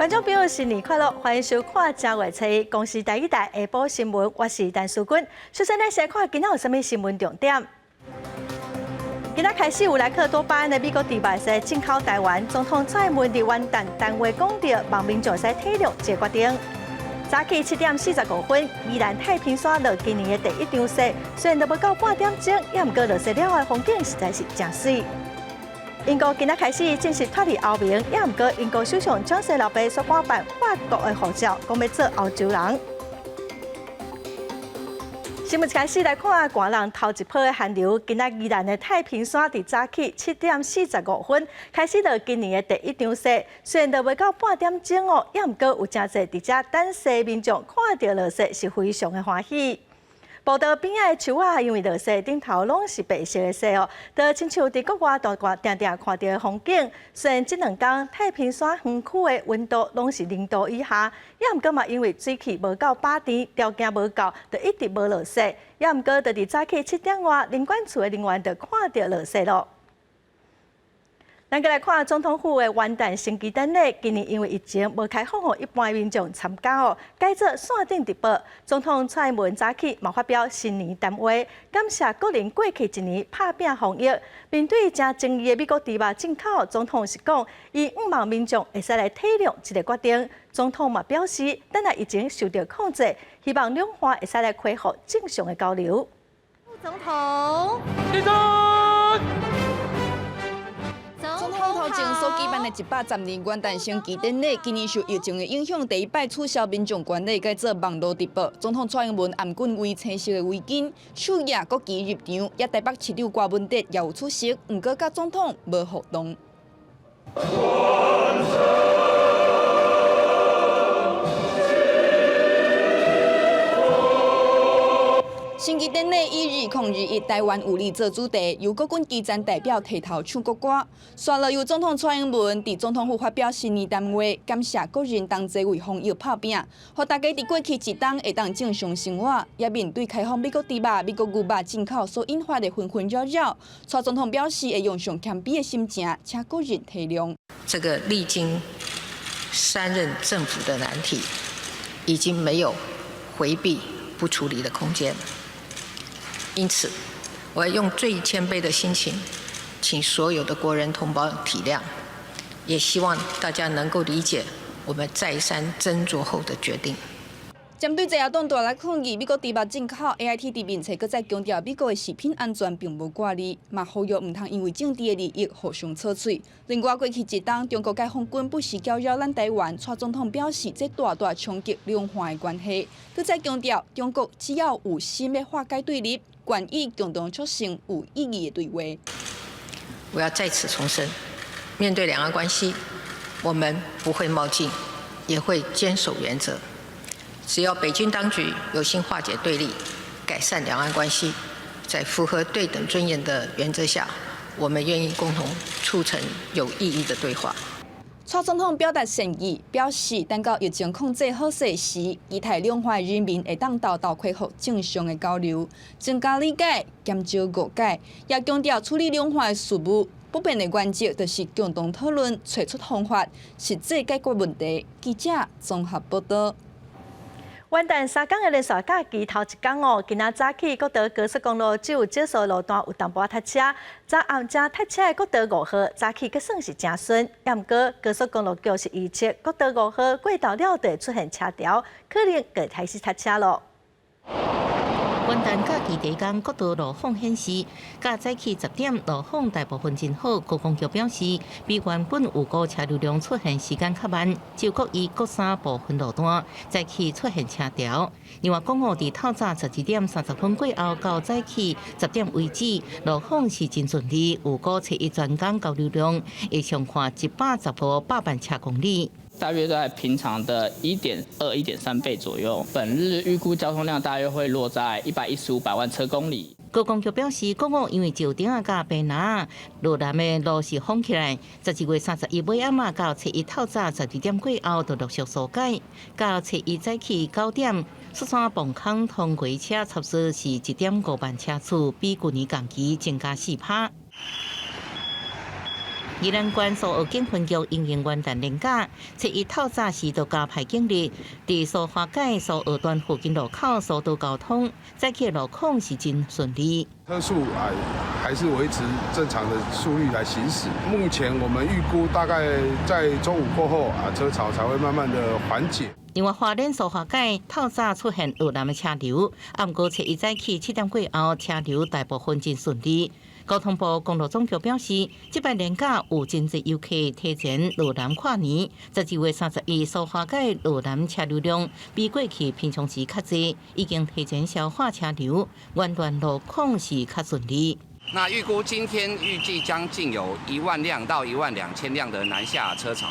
观众朋友，新年快乐！欢迎收看正月初一公视第一台下晡新闻，我是陈淑君。首先，咱先看今仔有啥物新闻重点。今仔开始有来克多巴胺的美国迪拜西进口台湾，总统蔡英文伫元旦单位讲到，望民众使体谅这决定。早起7点45分，宜兰太平山落今年的第一场雪，虽然都无到半点钟，也毋过落雪了的风景实在是真水。 英国今仔开始正式脱离欧盟，也毋过英国首相庄世老爸所举办法国的护照，讲要做欧洲人。新闻开始来看，寒人头一波的寒流，今仔宜兰的太平山伫早起7点45分开始落今年的第一场雪，虽然都未到半点钟哦，也毋过有真侪伫遮等雪民众看到落雪是非常的欢喜。 步道边仔的树啊，因为落雪，顶头拢是白色的雪哦，就亲像伫国外大外定定看到的风景。虽然这2天太平山园区的温度拢是0度以下，也毋过嘛，因为水汽无够饱甜，条件无够，就一直无落雪。也毋过，就伫早起7点外，领馆处的人员就看到落雪咯。 咱再来看总统府的元旦升旗典礼，今年因为疫情无开放予一般民众参加哦，改做线顶直播。总统蔡英文早起嘛发表新年谈话，感谢国人过去一年拍拼防疫。面对正争议的美国猪肉进口，总统是讲，伊毋望民众会使来体谅这个决定。总统嘛表示，等来疫情受到控制，希望两岸会使来恢复正常的交流。总统，立正。 总统头前所举办的110年元旦升旗典礼，今年受疫情的影响，第一摆取消民众观礼，改做网络直播。总统蔡英文颔冠为青色的围巾，手举国旗入场，也台北市长郭文哲也有出席，不过甲总统无互动。 升旗典礼以2021台湾有力做主题，由国军基层代表提头唱国歌。随后由总统蔡英文伫总统府发表新年谈话，感谢国人同齐为防疫拍拼，互大家伫过去一冬会当正常生活。也面对开放美国猪肉、美国牛肉进口所引发的纷纷扰扰，蔡总统表示会用上谦卑的心情，请国人体谅。这个历经3任政府的难题，已经没有回避不处理的空间。 因此，我要用最谦卑的心情，请所有的国人同胞体谅，也希望大家能够理解我们再三斟酌后的决定。针对在野党大力抗议美国猪肉进口 ，AIT 伫面册搁再强调美国的食品安全并无挂虑，嘛呼吁唔通因为政治的利益互相插嘴。另外，过去一冬，中国解放军不时搅扰咱台湾，蔡总统表示，这大大冲击两岸的关系。搁再强调，中国只要有心要化解对立。 愿意共同促成有意义的对话。我要再次重申，面对两岸关系，我们不会冒进，也会坚守原则。只要北京当局有心化解对立，改善两岸关系，在符合对等尊严的原则下，我们愿意共同促成有意义的对话。 蔡总统表达善意，表示等到疫情控制好势时，期待两岸人民会当道道恢复正常的交流，增加理解，减少误解。也强调处理两岸的事务不变的原则，就是共同讨论，找出方法，实际解决问题。记者综合报道。 元旦3天的连续假期头一天哦，今仔早起国道高速公路只有少数路段有淡薄塞车，早暗正塞车的国道5号早起阁算是真顺，也毋过高速公路局是预测国道5号过道了就会出现车潮，可能会开始塞车咯。 元旦假期第一天，国道路况显示，较早起10点路况大部分真好。高公局表示，比原本预估车流量出现时间较慢，只有国一、国三部分路段早起出现车潮。另外，公路伫透早12点30分过后到早起10点为止，路况是真顺利。预估初一全天交流量会上看110部8万车公里。 大约在平常的1.2、1.3倍左右。本日预估交通量大约会落在115万车公里。高公局表示，国五因为石顶啊、甲白南路南的路是封起来，11月31尾暗啊到初一透早12点过后，就陆续疏解。到初一早起9点，雪山磅空通过车差不多是1.5万车次，比去年同期增加4%。宜兰县所有警分局因应元旦连假，7日透早时就加派警力，伫苏花改所有段附近路口疏导交通，再起路况是真顺利。车速还是维持正常的速率来行驶。目前我们预估大概在中午过后车潮才会慢慢的缓解。另外，花莲苏花改透早出现路南的车流，暗过7日早起7点过后，车流大部分真顺利。交通部公路总局表示，这摆年假有真侪游客提前路南跨年。12月31日，苏花改路南车流量比过去平常时较侪，已经提前消化车流，原段路况是较顺利。那预估今天预计将近有1万辆到12000辆的南下车潮。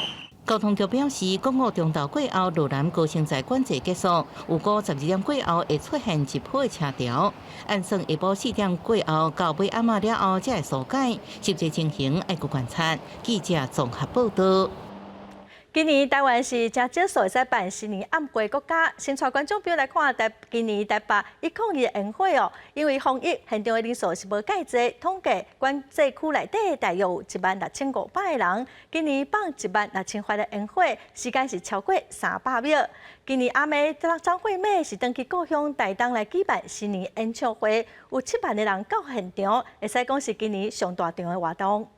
交通局表示，国五中道过后，路南高升在管制结束，有过12点过后会出现一波的车潮。按算下晡4点过后到尾暗了后才会疏解，实际情形要观察。记者综合报道。今年台湾是真少数会使办新年暗会国家，先带观众朋友来看今年台北102的宴会哦。因为防疫，现场的人数是无介济，统计管制区内底大约有16500个人。今年办16000发的宴会，时间是超过300秒。今年暗暝，张惠妹是登去故乡台东来举办新年演唱会，有7万个人到现场，会使讲是今年上大场的活动。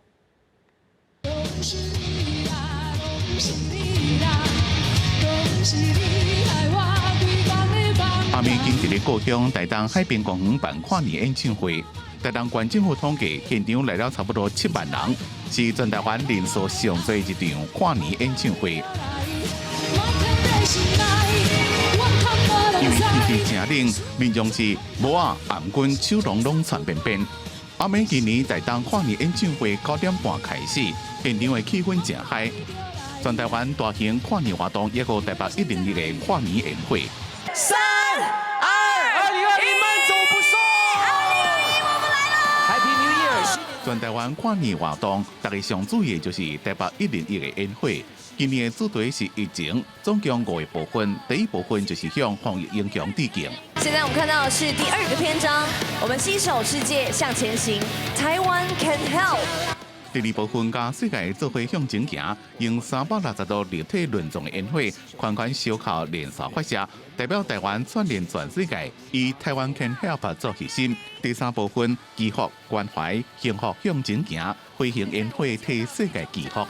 阿美今日故乡台东海滨公园办跨年演唱会，台东县政府统计，现场来了差不多7万人，是全台湾人数上最一场跨年演唱会。因为天气正冷，民众是帽啊、颔棍、手拢穿便便。阿美今年台东跨年演唱会9点半开始，现场的气氛正嗨。全台湾大型跨年活动，也有台北101个跨年宴会。3、2、2020慢走不送，2021我们来了 ！Happy New Year！ 全台湾跨年活动，大家上注意的就是台北101个宴会。今年的主题是疫情，总共5个部分。第一部分就是向防疫影响致敬。现在我们看到的是第2个篇章，我们携手世界向前行，台湾 can help。第二部分甲世界做伙向前行，用360度立体论纵的宴会，款款烧烤连续发射，代表台湾串联全世界，以台湾 can help 做核心。第3部分，祈福、关怀、幸福向前行，飞行宴会替世界祈福。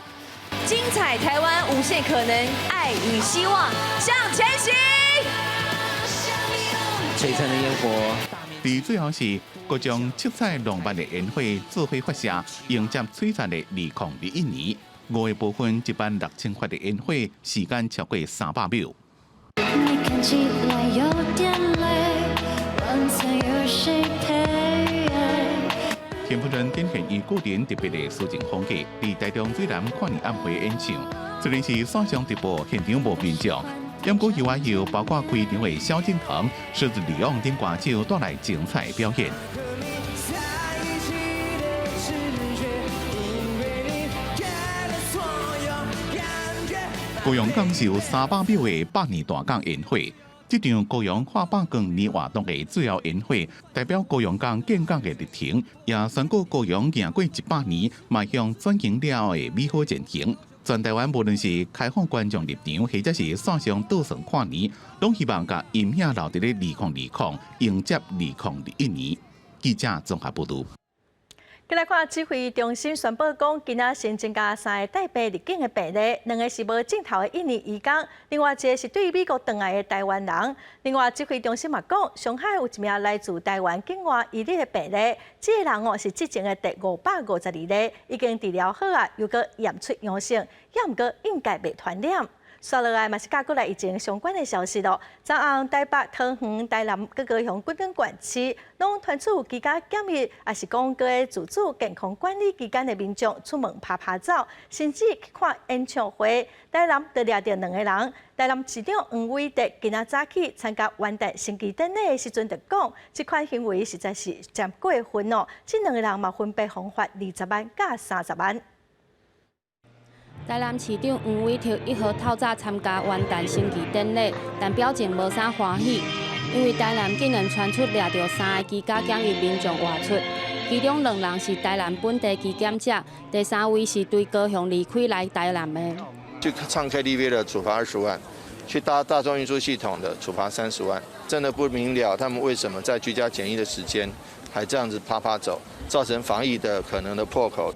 精彩台湾无限可能，爱与希望向前行。璀璨的烟火。最后是各种七彩浪漫的宴会做伙发射，迎接璀璨的2021年。5个部分16000发的宴会，时间超过300秒。你看起来有点累，晚餐有谁陪？田夫人展现伊个人特别的抒情风格，伫台中最南跨年暗会演唱，虽然是线上直播，现场无民众。不过游啊游，包括开场的萧敬腾、狮子李昂等歌手带来精彩表演。高雄港是有300秒的百年大港宴会，这场高雄跨百光年活动的最后宴会，代表高雄港建港的日程，也宣告高雄行过100年，迈向转型了后的美好前程。全台湾无论是开放观众入场，或者是线上倒算跨年，拢希望把音响留伫咧2020，迎接2021年。记者综合报道。再来看指挥中心宣布讲，今仔新增加3个带病入境的病例，2个是无镜头的印尼移工，另外1个是对美国回来的台湾人。另外，指挥中心嘛讲，上海有1名来自台湾境外移入的病例，这个人是之前的第552例，已经治疗好啊，又搁验出阳性，也毋过应该袂传染。刷落来嘛是甲过来疫情相关的消息咯。昨暗台北、桃园、台南各个乡几等县市，拢传出居家检疫，也是讲各个自主健康管理期间的民众出门拍照，甚至去看演唱会。台南就掠着2个人。台南市长黄伟哲今仔早起参加元旦升旗典礼的时阵，就讲，这款行为实在是占过分哦。这2个人嘛分别罚款20万甲30万。台南市长黄伟哲1号透早参加元旦升旗典礼，但表情无啥欢喜，因为台南竟然传出掠着3个居家检疫民众外出。其中2人是台南本地基检者，第3位是对高雄离开来台南的。去唱 KTV 的处罚20万，去搭大众运输系统的处罚30万，真的不明了他们为什么在居家检疫的时间还这样子趴走，造成防疫的可能的破口。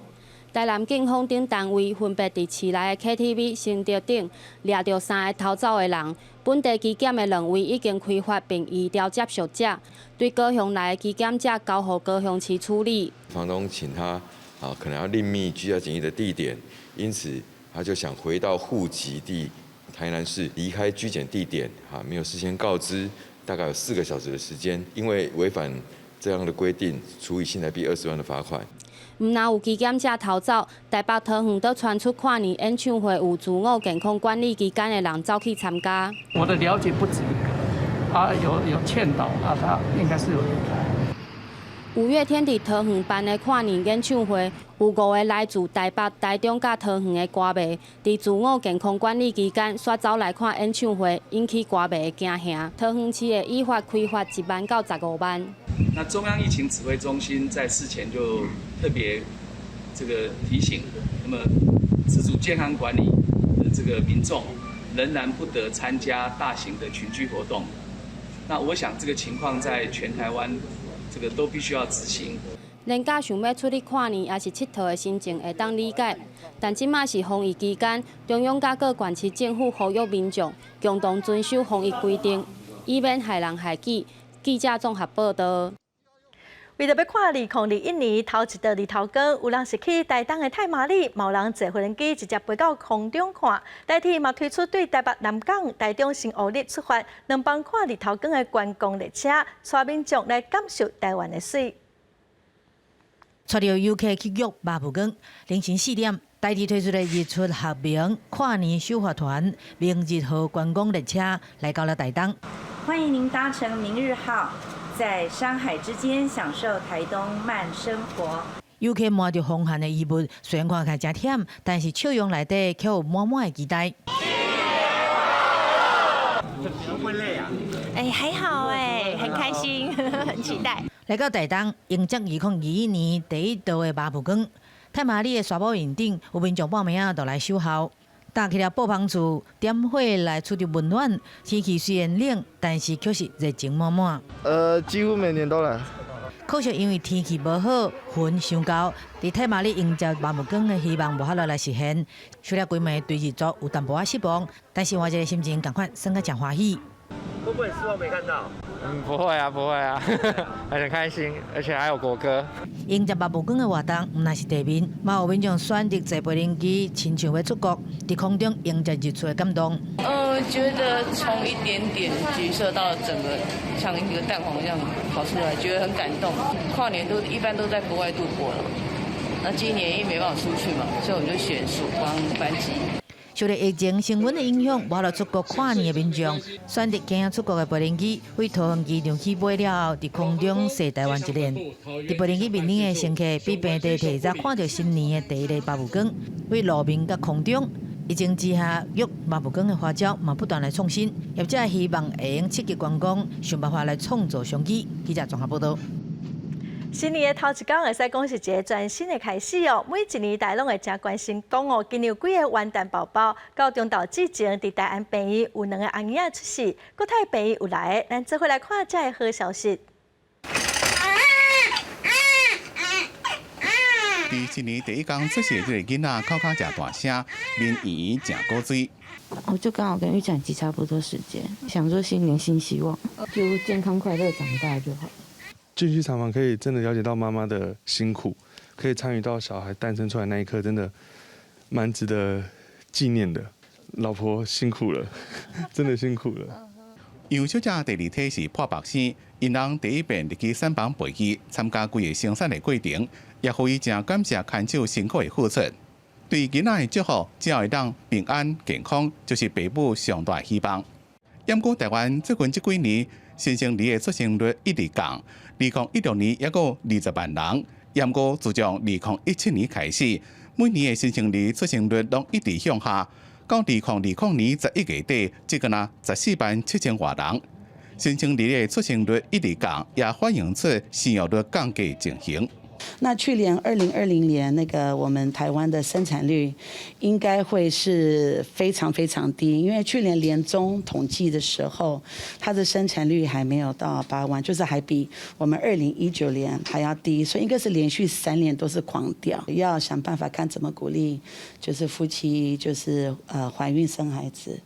台南警方等单位分别伫市内的 KTV、新竹等抓到3个逃走的人，本地基检的2位已经开发并移调接触者，对高雄来的基检者交予高雄市处理。房东请他可能要另觅居家检疫的地点，因此他就想回到户籍地台南市，离开居检地点没有事先告知，大概有4个小时的时间，因为违反这样的规定，处以新台币20万的罚款。毋但有基检者逃走，台北桃园都传出跨年演唱会有自我健康管理期间的人走去参加。我的了解不止一个，有劝导他应该是有离开。5月天伫桃园办的跨年演唱会，有5个来自台北、台中甲桃园的歌迷，伫自我健康管理期间煞走来看演唱会，引起歌迷的惊吓。桃园市的依法开罚1万到15万。那中央疫情指挥中心在事前就特别提醒，那么自主健康管理的民众仍然不得参加大型的群聚活动。那我想这个情况在全台湾都必须要执行。连假想要出去跨年也是佚佗的心情会当理解，但即马是防疫期间，中央甲各县市政府呼吁民众共同遵守防疫规定，以免害人害己。记者综合报道。为着要看2021年头一道日头光，有人是去台东的太麻里，有人坐无人机直接飞到空中看。台铁嘛推出对台北、南港、台中新乌日出发2班看日头光的观光列车，带民众来感受台湾的水。带着游客去约麻布港，凌晨4点，台铁推出的日出合明跨年首发团明日号观光列车来到了台东。欢迎您搭乘明日号。在山海之间享受台东慢生活。游客摸着风寒的衣物，虽然看起来真忝，但是笑容内底却有满满的期待。会累啊？还好很开心，很期待。来到台东，迎接2021年第一道的麻布港，太麻里的沙堡园顶，有民众半暝啊，就来守候。搭起了布棚厝，点火来取得温暖。天气虽然冷，但是却是热情满满。几乎每年都来。可惜因为天气无好，云上高，伫太麻里迎接麻布港的希望无法度来实现。除了规暝对日出有淡薄失望，但是我这个心情赶快算个真欢喜。会不会失望没看到？不会啊，很开心，而且还有国歌。迎接麻布港的活动，唔但是地面，嘛有民众选择坐飞机，亲像要出国，伫空中迎接日出的感动。觉得从一点点橘色到整个像一个蛋黄一样跑出来，觉得很感动。跨年一般都在国外度过了，那今年因为没办法出去嘛，所以我们就选曙光班机。受到疫情升温的影响，无法出国跨年的民众，选择今出国的飞机，为桃园机场起飞了后，伫空中射台湾一连。伫飞机面顶的乘客比平地提早看到新年的第一个麻布港，为路面甲空中。疫情之下，约麻布港的花招嘛不断来创新，业者希望会用刺激观光，想办法来创造商机。记者综合报道。新年的头一天，会使讲是一个全新的开始哦。每一年大家拢会真关心讲哦，今年有几个元旦宝宝。到中昼之前，伫台湾病院有2个阿囝出世，国泰病院有来，咱做伙来看这个好消息。伫新年第一天出世的这个囡仔，口食大声，面圆真古锥。我就刚好跟玉展集差不多时间，想说新年新希望，就健康快乐长大就好。进去厂房可以真的了解到妈妈的辛苦，可以参与到小孩诞生出来那一刻，真的蛮值得纪念的。老婆辛苦了，真的辛苦了。杨小姐第二胎是破白生，因人第一遍入去产房陪伊参加规个生产的过程，也互伊真感谢看守辛苦的付出。对囡仔的祝福，只要会当平安健康，就是父母上大希望。不过台湾最近这几年，新生儿的出生率一直降，2016年也有20万人。不过自从2017年开始，每年的新生儿出生率拢一直向下。到2020年11月底，只敢若14万7000多人。新生儿的出生率一直降，也反映出生育率降低情形。那去年2020年那个我们台湾的生产率应该会是非常非常低，因为去年年中统计的时候，它的生产率还没有到8万，就是还比我们2019年还要低，所以应该是连续3年都是狂掉，要想办法看怎么鼓励，就是夫妻就是怀孕生孩子。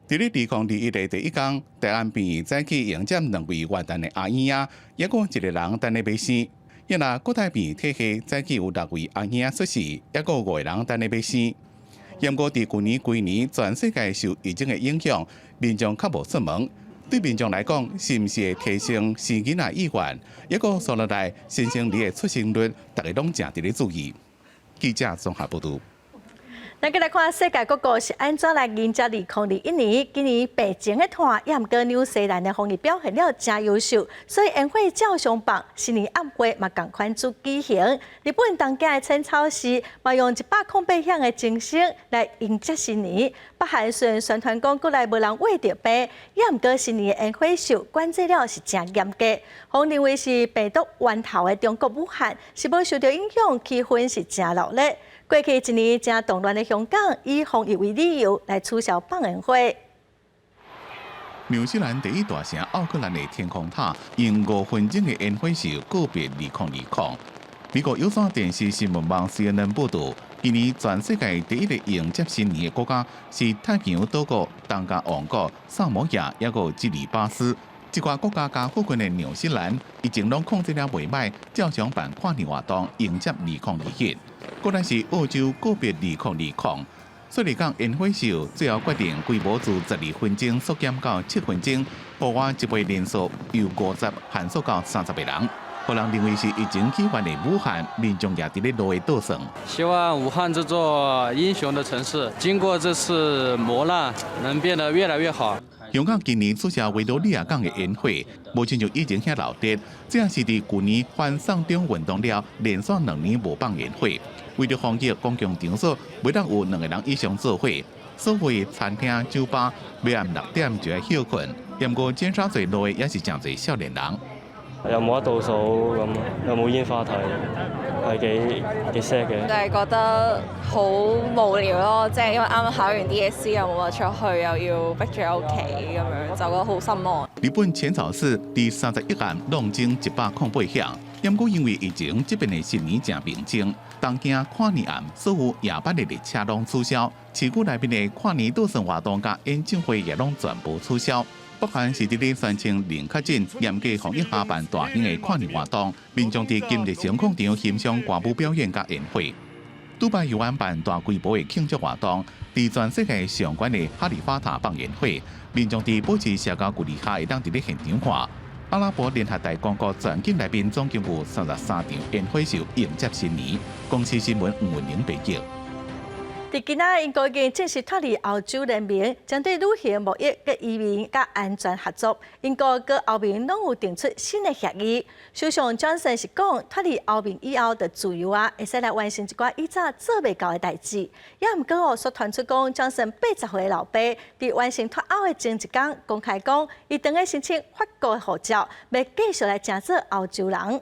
伫咧2021年第一天，台安边早起迎接2位元旦的阿姨啊，也有1个人等咧要生。亦那国台边体系早起有6位阿姨啊出世，也有5个人等咧要生。不过伫去年规年全世界受疫情的影响，民众较无出门。对民众来讲，是毋是会提升生囡仔意愿？也个数落来，新生儿的出生率，大家拢正伫咧注意。记者综合报道。咱再来看世界各国是安怎来迎接2021年。今年北京的团也毋过纽西兰的防疫表现了真优秀，所以宴会照常办。新年宴会嘛同款做举行。日本当家的青草市嘛用108项的精神来迎接新年。北韩虽然宣传讲国内无人喂着病，也毋过新年的宴会秀管制了是真严格。互认为是病毒源头的中国武汉是无受到影响，气氛是真热烈。过去一年正动乱的香港，以防疫为理由来取消放宴会。纽西兰第一大城奥克兰的天空塔用5分钟的宴会秀告别2020。美国有线电视新闻网 CNN 报道，今年全世界第一个迎接新年的国家是太平洋岛国东加王国、萨摩亚，也有基里巴斯。一寡国家加附近的纽西兰，以前拢控制了袂歹，照常办跨年活动迎接2021。果然是澳洲告别2020。虽然讲宴会秀最后决定规模自12分钟缩减到7分钟，户外一杯人数由50限缩到30个人。互人认为是疫情起源的武汉，民众也伫咧路的倒算。希望武汉这座英雄的城市，经过这次磨难，能变得越来越好。香港今年取消维多利亚港的宴会，无亲像以前遐闹热，这也是伫去年反送中运动了，连续2年无办宴会。为了防疫，公共场所袂当有2个人以上做伙，所谓餐厅、酒吧，晚暗6点就要休困。不过尖沙咀路也是真侪少年人。又冇得倒數咁，又冇煙花睇，係幾 sad 嘅。就係覺得好無聊咯，即係因為啱啱考完 DSE 又冇話出去，又要逼住喺屋企咁樣，就覺得好失望。日本淺草市第31案弄經108項，不過因為疫情，這邊的新年正平靜，東京跨年暗所有夜班的列車攏取消，市區內面的跨年倒數活動甲演唱會也攏全部取消。北韓是伫咧宣稱零確診、嚴格防疫下辦大型的跨年活動，民眾佇今日星空場欣賞歌舞表演甲宴會。杜拜又安辦大規模的慶祝活動，佇全世界上懸的哈利法塔放宴會，民眾佇保持社交距離下會當佇咧現場看。阿拉伯聯合大公國全境內面總共有33場宴會秀迎接新年。公司新聞吳文玲報道。伫今仔，英國已經正式脫離歐洲聯盟，將對旅行、貿易、佮移民、佮安全合作。英國佮歐盟攏有訂出新的協議。首相強生是講，脫離歐盟以後的自由會使來完成一寡以前做袂到的代志。也毋過所傳出講，強生80歲的老爸佇完成脫歐的前一天，公開講，伊等下申請法國的護照，要繼續來正做歐洲人。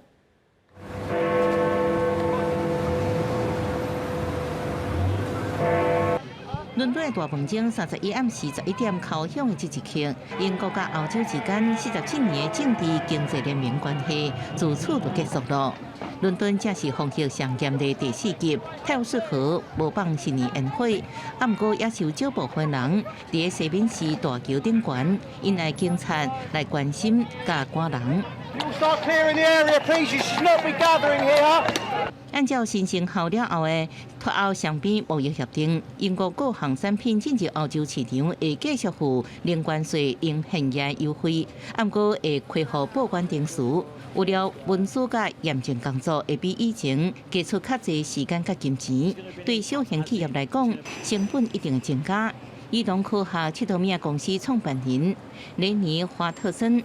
倫敦大飯店31暗41點敲響的這一刻，英國甲歐洲之間47年的政治經濟聯盟關係自此就結束了。倫敦正是防疫上嚴的第4級，泰晤士河無辦新年宴會，不過也是有少部分人佇西敏寺大橋頂懸引來警察來關心甲趕人。按照新生效了後的脫歐雙邊貿易協定，英國各項產品進入歐洲市場會繼續付零關稅零現價優惠，不過會恢復報關定數。為了文書甲驗證工作會比以前加出較濟時間甲金錢，對小型企業來講，成本一定增加。伊隆科學7頭名公司創辦人雷尼·華特森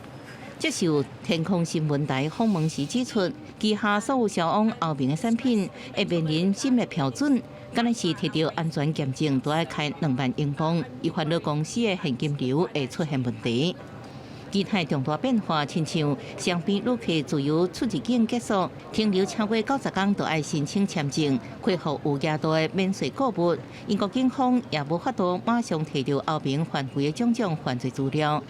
接受天空新聞台訪問時指出，旗下所有銷往歐盟的產品會面臨新的標準，敢若是摕到安全檢證都要開2萬英鎊，以防到公司的現金流會出現問題。其他重大变化，亲像双边旅客自由出入境结束，停留超过90天就要申请签证，恢复有额度的免税购物。英国警方也无法度马上提到后面犯规的种种犯罪资料。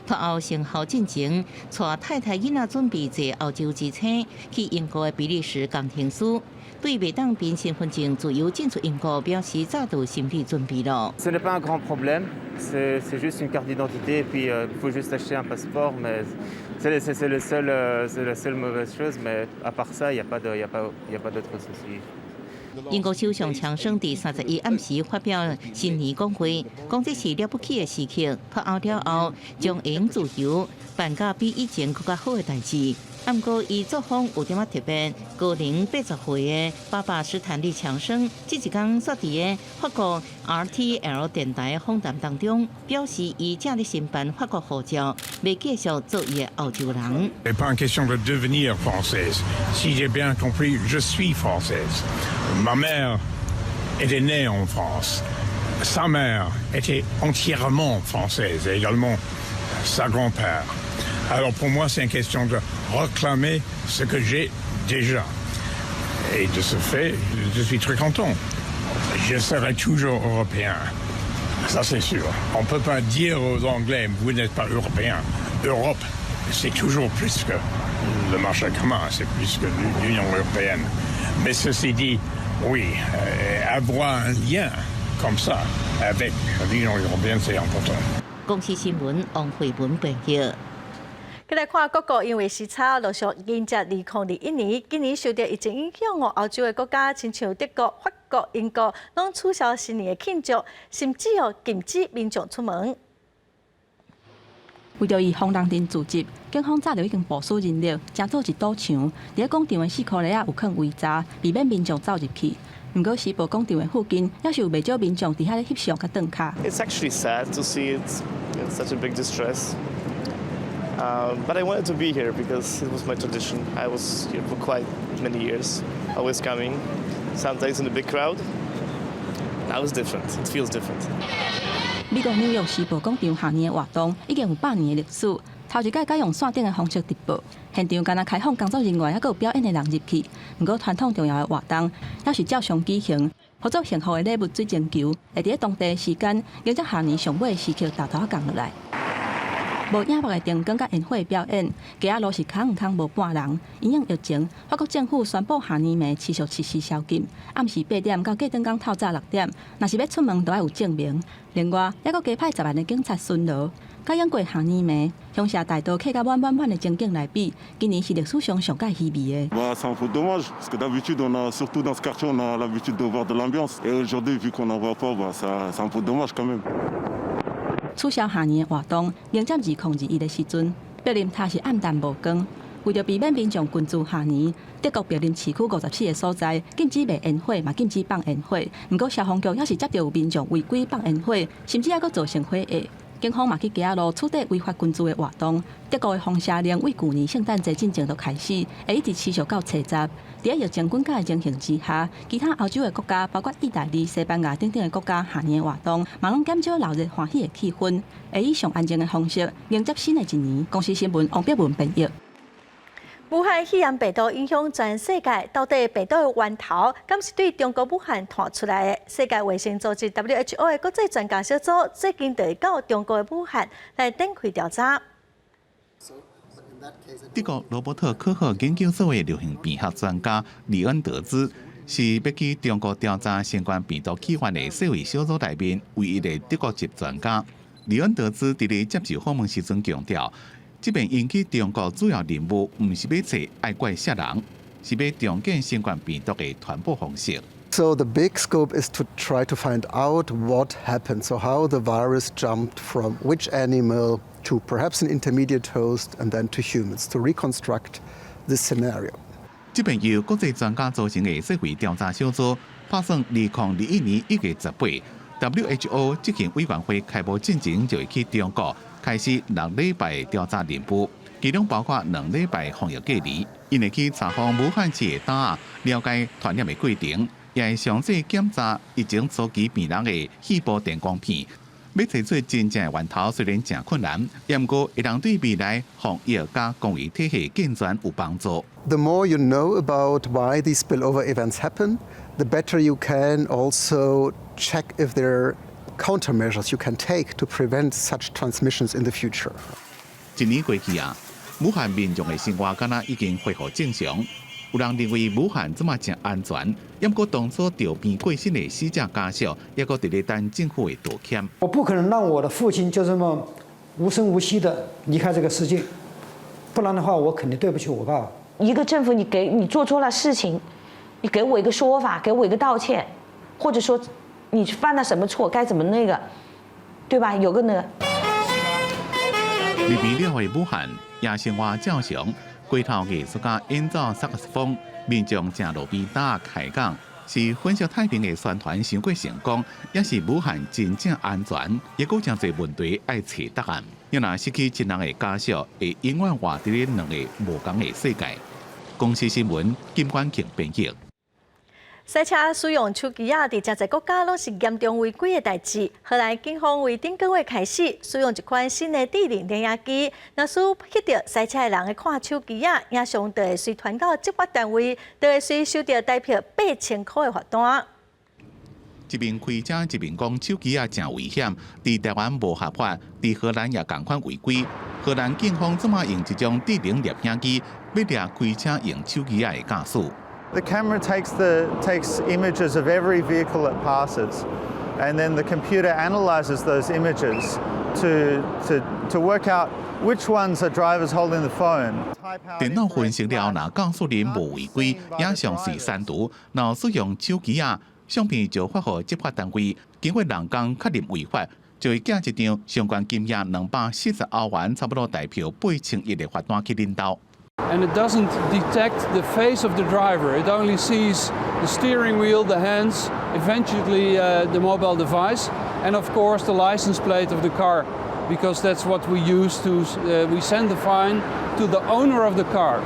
脱欧成效进程，带太太囡仔准备坐欧洲之车去英国的比利时工程师。对未当凭身份证自由进出英国表示早就心理準備咯。Ce n'est pas un grand problème, c'est juste une carte d'identité et puis il faut juste acheter un passeport, mais c'est la seule mauvaise chose, mais à part ça, il y a pas d'autres soucis. 英國首相強生第31暗時發表新年講話，講這是了不起的時刻，脱歐了後將用自由辦到比以前更加好的代志。不過，伊作風有點仔特別，高齡80歲的爸爸史坦利強生，這一天說佇個法國 RTL 電台訪談當中，表示伊正咧申辦法國護照，未繼續做伊的歐洲人。C'est pas une question de devenir française. Si j'ai bien compris, je suis française. Ma mère était née en France. Sa mère était entièrement française et également sa grand-père. Alors pour moi, c'est une question de réclamer ce que j'ai déjà. Et de ce fait, je suis très content. Je serai toujours européen. Ça, c'est sûr. On ne peut pas dire aux Anglais, vous n'êtes pas européens. Europe, c'est toujours plus que le marché commun, c'est plus que l'Union européenne. Mais ceci dit, oui, avoir un lien comme ça avec l'Union européenne, c'est important. 公司新闻王慧文报道。再来看各国因为时差陆续迎接2021年，今年受到疫情影响欧洲的国家，亲像德国、法国、英国，拢取消新年的庆祝，甚至禁止民众出门。为着以防人阵聚集，警方早就已经部署人力，建造一堵墙，伫广场的4块里有放围栅，避免民众走入去。不过，时报广场的附近，也是有不少民众伫遐咧翕相甲打卡。It's actually sad to see it in such a big distress. But I wanted to be here because it was my tradition. I was here for quite many years, always coming, sometimes in a big crowd. Now it's different. It feels different. 美国纽约时报广场下年的活动已经有100年的历史。头一届改用线顶的方式直播，现场敢若开放工作人员，还有表演的人入去。不过传统重要的活动也是照常举行。合作幸福的礼物水晶球，会伫当地时间迎接下年上尾的时刻偷偷降落来。无影幕的灯光甲烟火表演，街仔路是空无半人。因应疫情，法国政府宣布下年暝持续实施宵禁，暗时8点到过灯光透早6点，若是要出门都要有证明。另外，还佫加派10万的警察巡逻。甲英过下年暝，乡下大道客甲满的情景来比，今年是历史上上界稀微的。C'est un peu dommage parce que d'habitude on a surtout dans ce quartier on a l'habitude de voir de l'ambiance et aujourd'hui vu qu'on n'en voit pas, c'est un peu dommage quand même. 取消下年的活动，迎接2021的时阵，柏林塔是暗淡无光。为着避免民众群聚下年，德国柏林市区54个所在禁止卖烟火，嘛禁止放烟火。不过消防局也是接到有民众违规放烟火，甚至还佫造成火灾。警方嘛去街仔路处理违法群聚的活动。德国的放射令为去年圣诞节进前就开始，会一直持续到初10。在疫情滚价的情形之下，其他欧洲的国家，包括意大利、西班牙等等的国家，下年的活动嘛拢减少闹热欢喜的气氛，会以上安静的方式迎接新的一年。公司新闻王碧文编译。武汉肺炎病毒影响全世界，到底病毒的源头，敢是对中国武汉传出来的？世界卫生组织 WHO 的国际专家小组最近就会到中国的武汉来展开调查。德国罗伯特科赫研究所的流行病学专家李恩德兹是要去中国调查新冠病毒起源的世卫小组内面唯一的德国籍专家。李恩德兹伫咧接受访问时阵强调。这边引起中国主要任务，唔是要找爱怪杀人，是要重建新冠病毒的传播方式。So the big scope is to try to find out what happened. So how the virus jumped from which animal to perhaps an intermediate host and then to humans to reconstruct this scenario. 这边由国际专家组成的世卫调查小组，打算2021年1月18 ，WHO 执行委员会开幕进前就会去中国。开始6礼拜调查任务，其中包括2礼拜防疫隔离。因会去查访武汉市的档案，了解传染的过程，也会详细检查疫情初期病人的细胞电光片，要找出真正的源头虽然真困难，也不过会让对未来防疫加公益体系健全有帮助。The more you know about why these spillover events happen, the better you can also check if there are countermeasures you can take to prevent such transmissions in the future. 一年过去啊，武汉民众的生活敢若已经恢复正常。有人认为武汉这么真安全，也不过当初调病过身的死者家属，也搁伫咧等政府的道歉。我不可能让我的父亲就这么无声无息的离开这个世界，不然的话，我肯定对不起我爸爸。一个政府，你做错了事情，你给我一个说法，给我一个道歉，或者说你犯了什么错，该怎么那个，对吧？有个那个。入面了的武汉夜生活照常。街头艺术家演奏萨克斯风，民众正路边打开讲，是粉饰太平的宣传伤过成功，也是武汉真正安全，也够真侪问题爱找答案。要若失去亲人的家属，会永远活伫咧两个无同的世界。公司新闻金冠庆编辑。赛车使用手机啊，伫真侪国家拢是严重违规的代志。荷兰警方为顶个月开始使用一款新的智能电影机，若是翕到赛车的人的看手机啊，影像就会随传到执法单位，就会随收到代表8000块的罚单。一边开车一边讲手机啊真危险，伫台湾无合法，伫荷兰也同款违规。荷兰警方怎么用这种智能摄影机，要掠开车用手机啊的驾驶？ The camera takes images of every vehicle it passes, and then the computer analyzes those images to work out which ones are drivers holding the phone. 电脑分析了，若告诉人无违规，影像是删除，若使用手机啊，相片就发给执法单位，经过人工确认违法，就会寄一张相关金额240澳元，差不多代表8100的罚单去领导。 And it doesn't detect the face of the driver. It only sees the steering wheel, the hands, eventually the mobile device, and of course the license plate of the car, because that's what we use to. We send the fine to the owner of the car.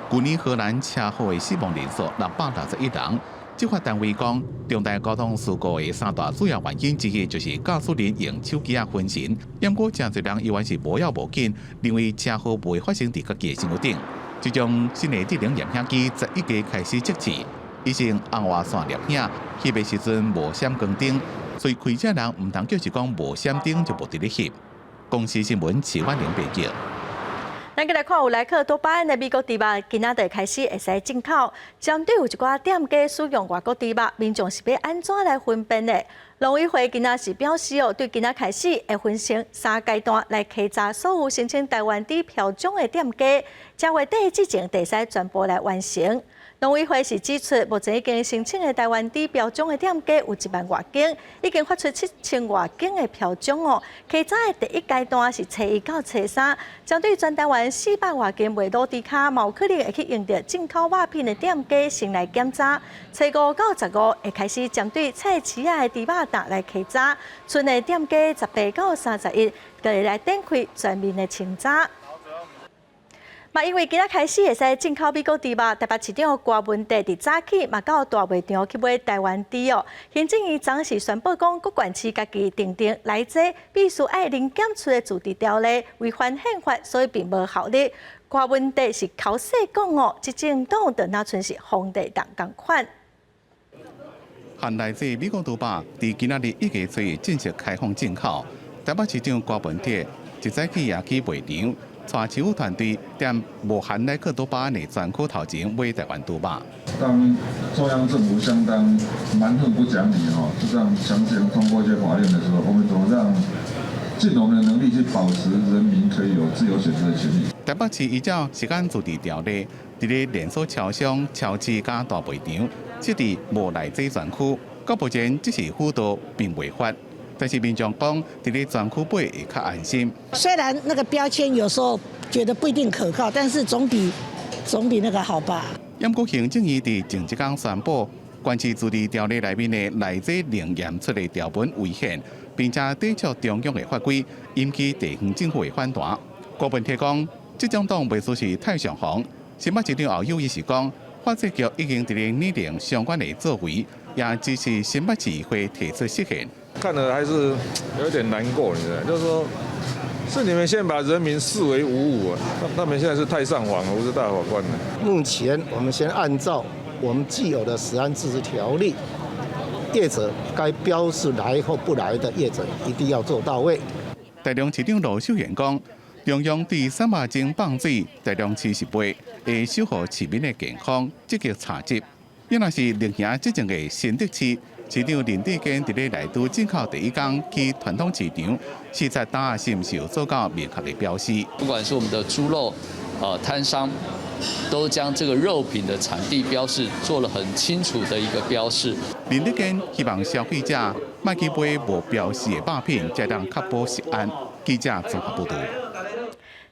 去年荷兰车祸的死亡人数661人。执法单位讲，重大交通事故的三大主要原因之一就是驾驶人用手机啊分神。不过，真侪人以为是无要无紧，认为车祸不会发生伫家己的身躯顶。这种新的智能摄影机11月开始测试，伊用红外线摄影，翕的时阵无闪光灯，所以开车人唔通就是讲无闪灯就无伫咧翕。公司新闻齐婉玲编辑。 咱再来看有莱克多巴胺的美国猪肉，今仔就开始会使进口。针对有一寡店家使用外国猪肉，民众是要安怎来分辨的？农委会今仔是表示哦，对今仔开始会分成3阶段来稽查所有申请台湾猪标种的店家，10月底之前会使全部来完成。 农委会是指出，目前已经申请的台湾猪标种的店家有1万外间，已经发出7000外间的标种哦。稽查的第一阶段是初1到初3，针对全台湾400外间卖卤猪脚，有可能会去用到进口瓦片的店家先来检查。初5到15会开始针对菜市仔的猪肉档来稽查，剩的店家18到31就会来展开全面的清查。 嘛，因为今仔开始会使进口美国猪肉，台北市长郭文哲伫早起嘛到大卖场去买台湾猪哦。行政院长是宣布讲，各县市家己订定来这必须爱零检出的自治条例，违反宪法，所以并无效力。郭文哲是口说讲哦，执政党就那纯是皇帝党同款。含来自美国猪肉，伫今仔日1月初正式开放进口。台北市长郭文哲一早起也去卖场。 带市府团队踮无含莱克多巴胺的专区头前买台湾猪肉。当中央政府相当蛮横不讲理就这样强行通过一些法令的时候，我们怎么让尽我们的能力去保持人民可以有自由选择的权利？台北市依照食安自治条例，伫咧连锁超商、超市加大卖场设置无内制专区，到目前只是辅导并违法。 但是民众讲，伫咧专区买会较安心。虽然那个标签有时候觉得不一定可靠，但是总比那个好吧。不过行政院伫前一天宣布，关市自治条例内面的内制零验出的条文违宪，并且抵触中央的法规，引起地方政府的反弹。郭文哲讲，这种党袂输是太上皇。新北市长后友伊是讲，法制局已经伫咧拟定相关的作为，也支持新北市议会提出释宪。看了还是有点难过，你知道，就是说，是你们先把人民视为无物啊，他们现在是太上皇了，不是大法官了。目前我们先按照我们既有的食安自治条例，业者该标示来或不来的业者一定要做到位。台中市长罗秀燕讲，中央对三马精放水，台中市是杯，会守护市民的健康，积极查缉。伊若是历行执政的新德市，市长林志坚伫咧内都进口第一天去传统市场视察担是毋是有做到明确的标示。不管是我们的猪肉摊商，都将这个肉品的产地标示做了很清楚的一个标示。林志坚希望消费者莫去买无标示的肉品，才能确保食安。记者综合报道。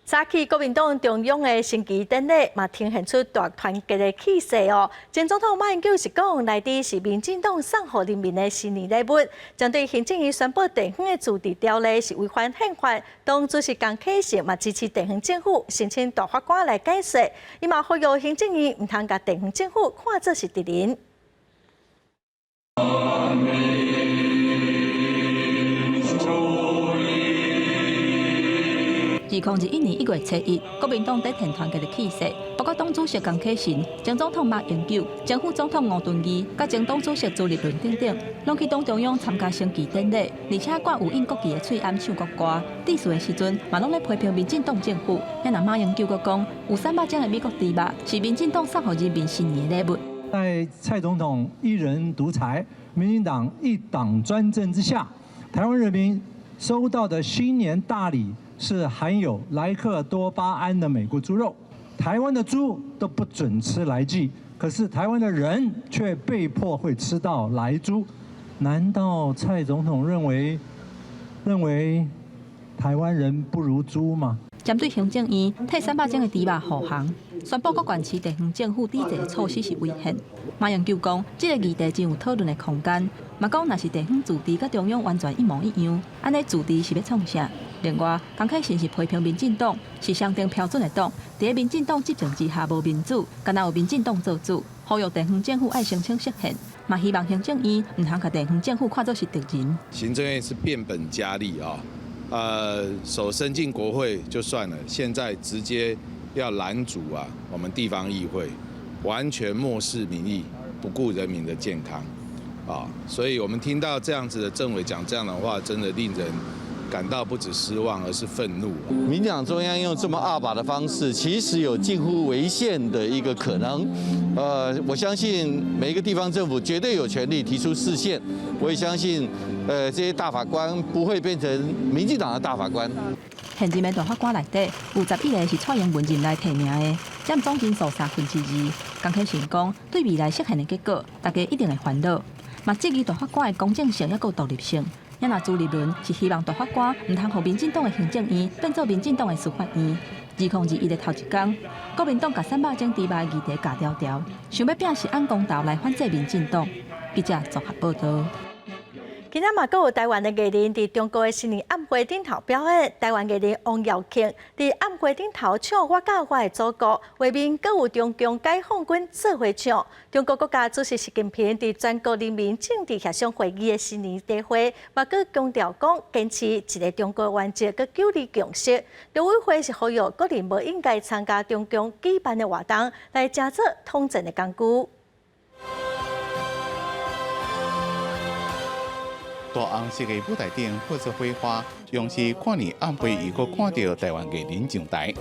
早起，国民党中央的升旗典礼嘛，呈现出大团结的气势哦。前总统马英九是讲，内底是民进党送予人民的新年礼物。针对行政院宣布地方的自治条例是违反宪法，党主席江启臣嘛支持地方政府申请大法官来解释。伊嘛呼吁行政院唔通甲地方政府看作是敌人。2021年1月7日，国民党展现团结的气势，包括党主席江启臣、前总统马英九、前副总统吴敦义，甲前党主席朱立伦等等，拢去党中央参加升旗典礼，而且挂有印国旗的翠暗唱国歌。致辞的时阵，嘛拢咧批评民进党政府。也那马英九阁讲，有300种的美国猪肉是民进党送予人民新年的礼物。在蔡总统一人独裁、民进党一党专政之下，台湾人民收到的新年大礼是含有莱克多巴胺的美国猪肉。台湾的猪都不准吃莱剂，可是台湾的人却被迫会吃到莱猪。难道蔡总统认为台湾人不如猪吗？针对行政院替300种的猪肉护航，宣布各县市地方政府抵制的措施是违宪。马英九讲，这个议题真有讨论的空间。嘛讲，若是地方自治甲中央完全一模一样，安尼自治是要创啥？另外，江启臣是批评民进党是相当标准的党，在民进党执政之下无民主，敢若有民进党做主，呼吁地方政府爱申请释宪，嘛希望行政院唔通甲地方政府看作是敌人。行政院是变本加厉啊！手伸进国会就算了，现在直接要拦阻我们地方议会，完全漠视民意，不顾人民的健康所以我们听到这样子的政委讲这样的话，真的令人感到不止失望，而是愤怒。民进党中央用这么二把的方式，其实有近乎违宪的一个可能。我相信每一个地方政府绝对有权利提出释宪。我也相信，这些大法官不会变成民进党的大法官。现任的大法官内底有11个是蔡英文任内提名的，占总人数2/3。江启臣讲，对未来释宪的结果，大家一定会烦恼。嘛，质疑大法官的公正性也有独立性。也那朱立伦是希望大法官唔通让民进党的行政院变做民进党的司法院。2021的头一天，国民党把300种猪肉的议题架条条，想要拼是按公道来反制民进党。记者综合报道。今仔嘛，阁有台湾的艺人伫中国的新年晚会顶头表演。台湾艺人王耀庆伫晚会顶头唱《我甲我的祖国》，画面阁有中共解放军做伙唱。中国国家主席习近平伫全国人民政治协商会议的新年大会，嘛阁强调讲，坚持一个中国原则，阁九二共识。陆委会是呼吁个人无应该参加中共举办的活动，来加做统战的工具。大红色的舞台顶放出花花，用是跨年晚会，又阁看到台湾艺人上台。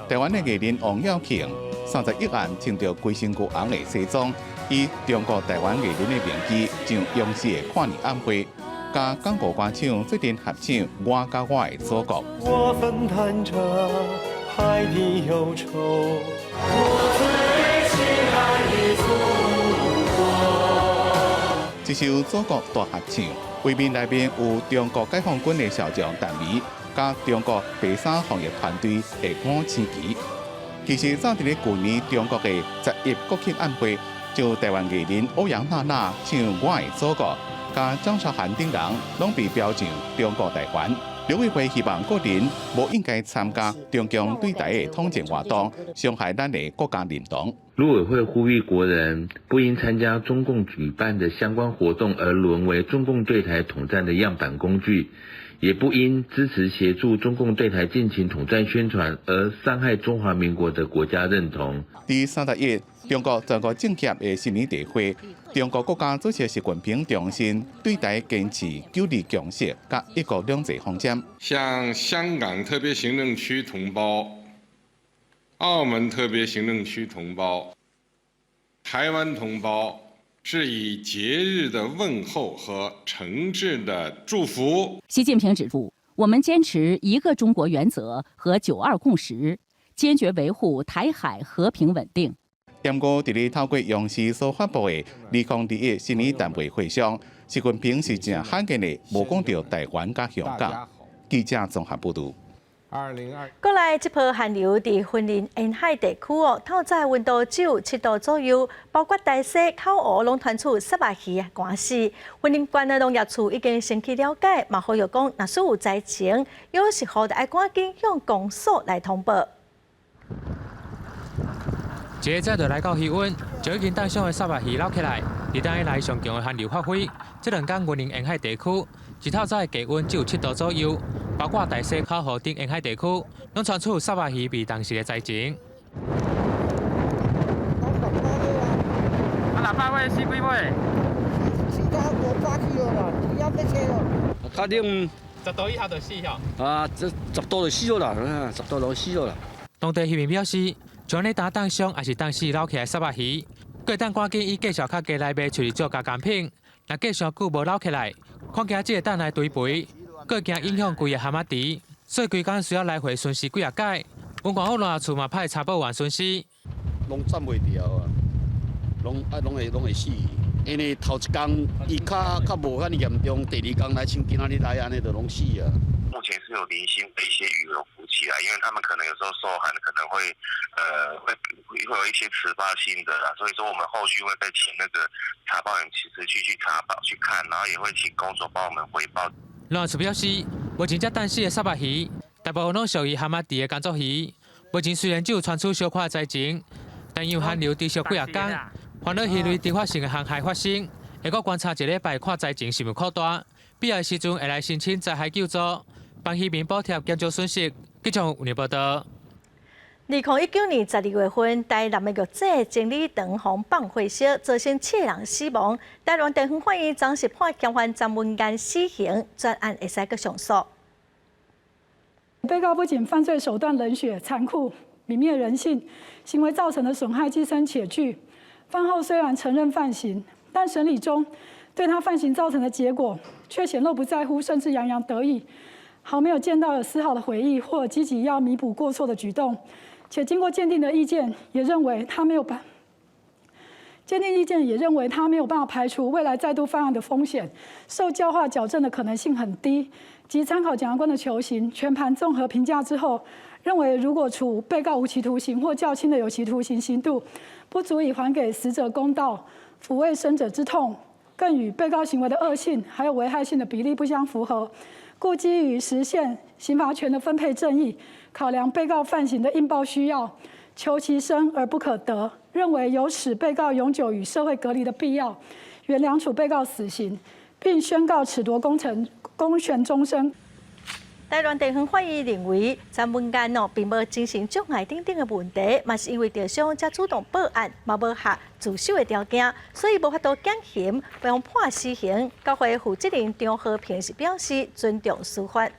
台湾的艺人王耀庆31晚穿着规身高红的西装，以中国台湾艺人的名义上央视的跨年晚会，加港歌歌唱最近合唱《我甲我的祖国》。我分担着海的忧愁，我最亲爱的祖国。这首祖国大合唱。画面内面有中国解放军的少将陈仪，加中国白衫防疫团队的五星旗。其实早伫咧去年中国的11国庆晚会，就台湾艺人欧阳娜娜唱《我的祖国》，加张韶涵等人，拢被标上中国台湾。陆委会希望个人无应该参加中共对台的统战活动，伤害咱的国家认同。陆委会呼吁国人不因参加中共举办的相关活动而沦为中共对台统战的样板工具，也不因支持协助中共对台进行统战宣传而伤害中华民国的国家认同。第31中国全国政协的新年大会，中国国家主席习近平重申对台坚持九二共识甲一国两制方针，向香港特别行政区同胞、澳门特别行政区同胞、台湾同胞致以节日的问候和诚挚的祝福。习近平指出，我们坚持一个中国原则和9·2共识，坚决维护台海和平稳定。点过伫咧透过央视所发布的2021新年谈话会上，习近平是正罕见的无讲到台湾甲香港。记者综合报道。过来这波寒流伫云林沿海地区透早温度只有7度左右，包括大西、口湖拢传出沙巴鱼寒死。云林县的农业处已经先去了解，嘛呼吁讲，若是有灾情，有时候就要赶紧向公所来通报。一早就来到气温，就已经当上的沙巴鱼捞起来。伫当以来上强的寒流发挥，这2天云林沿海地区一透早的低温只有7度左右，包括大西、口湖等沿海地区，拢传出沙巴鱼被当时的灾情。啊，8尾死几尾？死到5、8起了，要被车了。确定10度以下就死吼。啊，这10度就死咗啦，10度就死咗啦。当地渔民表示，像咧打当伤还是当时捞起来沙巴鱼，过当赶紧以计数较低来卖出去做加工品。若过上久无捞起来，看起来只会等来堆肥，佫惊影响规个蛤蟆池，所以规工需要来回巡视几啊届。文管府农业处嘛派查埔员巡视。拢站袂掉啊，拢会死，因为头一工伊较无遐尼严重，第2工来像今仔日来安尼就拢死啊。目前是有零星的一些鱼有浮起来，因为他们可能有时候受寒，可能会有一些迟发性的啦，所以说我们后续会再请那个查报员持续去查报去看，然后也会请公所帮我们回报。农业处表示，目前才等死的沙巴鱼，大部分拢属于蛤蟆池的工作鱼。目前虽然只有传出小块灾情，但因寒流持续几啊天，烦恼鱼类突发性的航海发生，会阁观察1礼拜，看灾情是否扩大，必要的时阵会来申请灾害救助。帮渔民补贴减少损失。记者有报道。2019年12月份，台南的玉井经理长虹放火烧，造成7人死亡。台湾地方法院暂时判嫌犯张文安死刑，专案会使阁上诉。被告不仅犯罪手段冷血残酷、泯灭人性，行为造成的损害既深且巨。犯后虽然承认犯行，但审理中对他犯行造成的结果却显露不在乎，甚至洋洋得意。毫没有见到有丝毫的悔意或积极要弥补过错的举动，且经过鉴定的意见也认为他没有办法排除未来再度犯案的风险，受教化矫正的可能性很低。及参考检察官的求刑，全盘综合评价之后，认为如果处被告无期徒刑或较轻的有期徒刑刑度，不足以还给死者公道、抚慰生者之痛，更与被告行为的恶性还有危害性的比例不相符合。故基于实现刑罚权的分配正义，考量被告犯行的应报需要，求其生而不可得，认为有使被告永久与社会隔离的必要，原两处被告死刑，并宣告褫夺公权终身。台湾地方法院认为，张文安并无精神障碍等等的问题，嘛是因为着伤才主动报案，嘛无合自首的条件，所以无法度减刑，不用判死刑。教会负责人张和平是表示尊重司法。